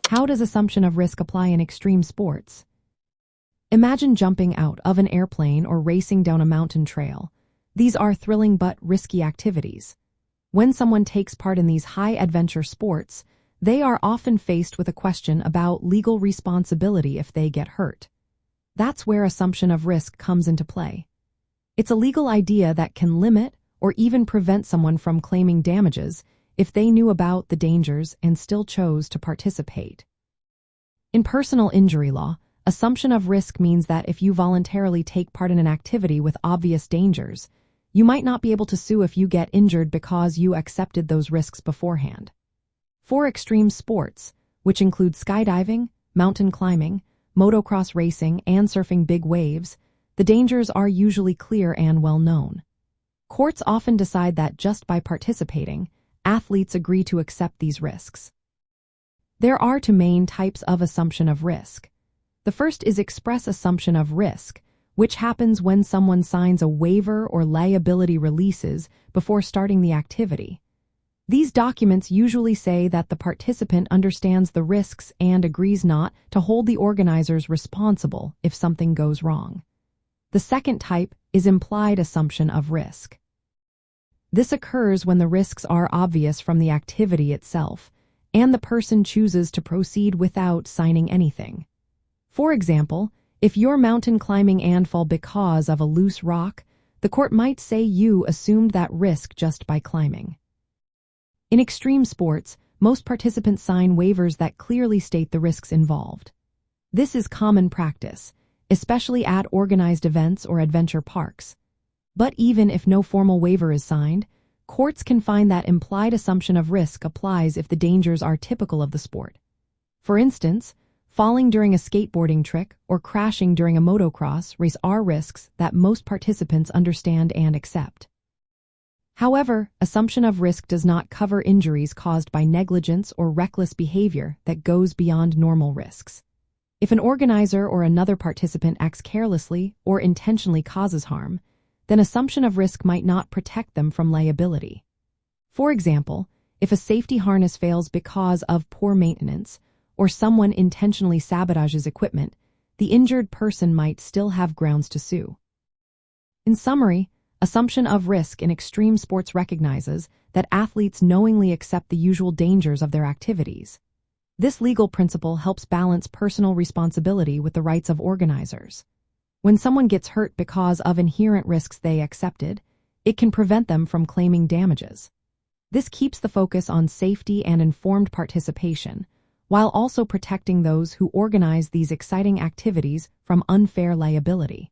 How does assumption of risk apply in extreme sports? Imagine jumping out of an airplane or racing down a mountain trail. These are thrilling but risky activities. When someone takes part in these high-adventure sports, they are often faced with a question about legal responsibility if they get hurt. That's where assumption of risk comes into play. It's a legal idea that can limit or even prevent someone from claiming damages if they knew about the dangers and still chose to participate. In personal injury law, assumption of risk means that if you voluntarily take part in an activity with obvious dangers, you might not be able to sue if you get injured because you accepted those risks beforehand. For extreme sports, which include skydiving, mountain climbing, motocross racing, and surfing big waves, the dangers are usually clear and well known. Courts often decide that just by participating, athletes agree to accept these risks. There are two main types of assumption of risk. The first is express assumption of risk, which happens when someone signs a waiver or liability releases before starting the activity. These documents usually say that the participant understands the risks and agrees not to hold the organizers responsible if something goes wrong. The second type is implied assumption of risk. This occurs when the risks are obvious from the activity itself, and the person chooses to proceed without signing anything. For example, if you're mountain climbing and fall because of a loose rock, the court might say you assumed that risk just by climbing. In extreme sports, most participants sign waivers that clearly state the risks involved. This is common practice, especially at organized events or adventure parks. But even if no formal waiver is signed, courts can find that implied assumption of risk applies if the dangers are typical of the sport. For instance, falling during a skateboarding trick or crashing during a motocross race are risks that most participants understand and accept. However, assumption of risk does not cover injuries caused by negligence or reckless behavior that goes beyond normal risks. If an organizer or another participant acts carelessly or intentionally causes harm, then assumption of risk might not protect them from liability. For example, if a safety harness fails because of poor maintenance or someone intentionally sabotages equipment, the injured person might still have grounds to sue. In summary, assumption of risk in extreme sports recognizes that athletes knowingly accept the usual dangers of their activities. This legal principle helps balance personal responsibility with the rights of organizers. When someone gets hurt because of inherent risks they accepted, it can prevent them from claiming damages. This keeps the focus on safety and informed participation, while also protecting those who organize these exciting activities from unfair liability.